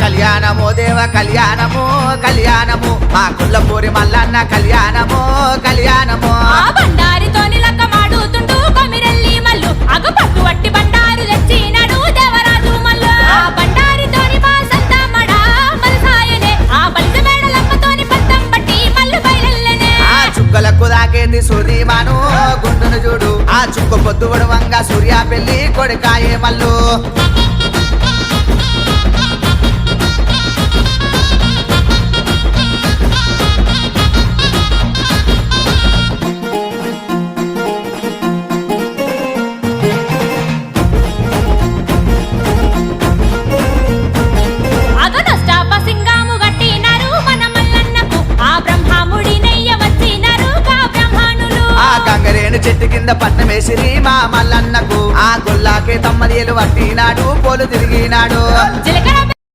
కళ్యాణము దేవ కళ్యాణము కళ్యాణము మా కుల్లపూరి మల్లన్న కళ్యాణము కళ్యాణము ఆ బండారితోని లక్క మాడుతుంటూ కొమిరెల్లి మల్లు అగు పట్టు వట్టి బండారు తెచ్చినాడు దేవరాజు మల్లు ఆ బండారితోని మా సంతమడ మలసాయనే ఆ బలిజ మేడలమ్మతోని పట్టం పట్టి మల్లు బయలెల్లనే ఆ చుక్కలకు దాకేది సూర్యమాను గుండును చూడు ఆ చుక్క పొద్దు వడవంగా సూర్య పెళ్లి కొడుకాయే మల్లు చెట్టు కింద పట్నం వేసిరి మా మల్లన్నకు ఆ గొల్లాకే తమ్మదేలు పట్టినాడు పోలు తిరిగినాడు చిలకడ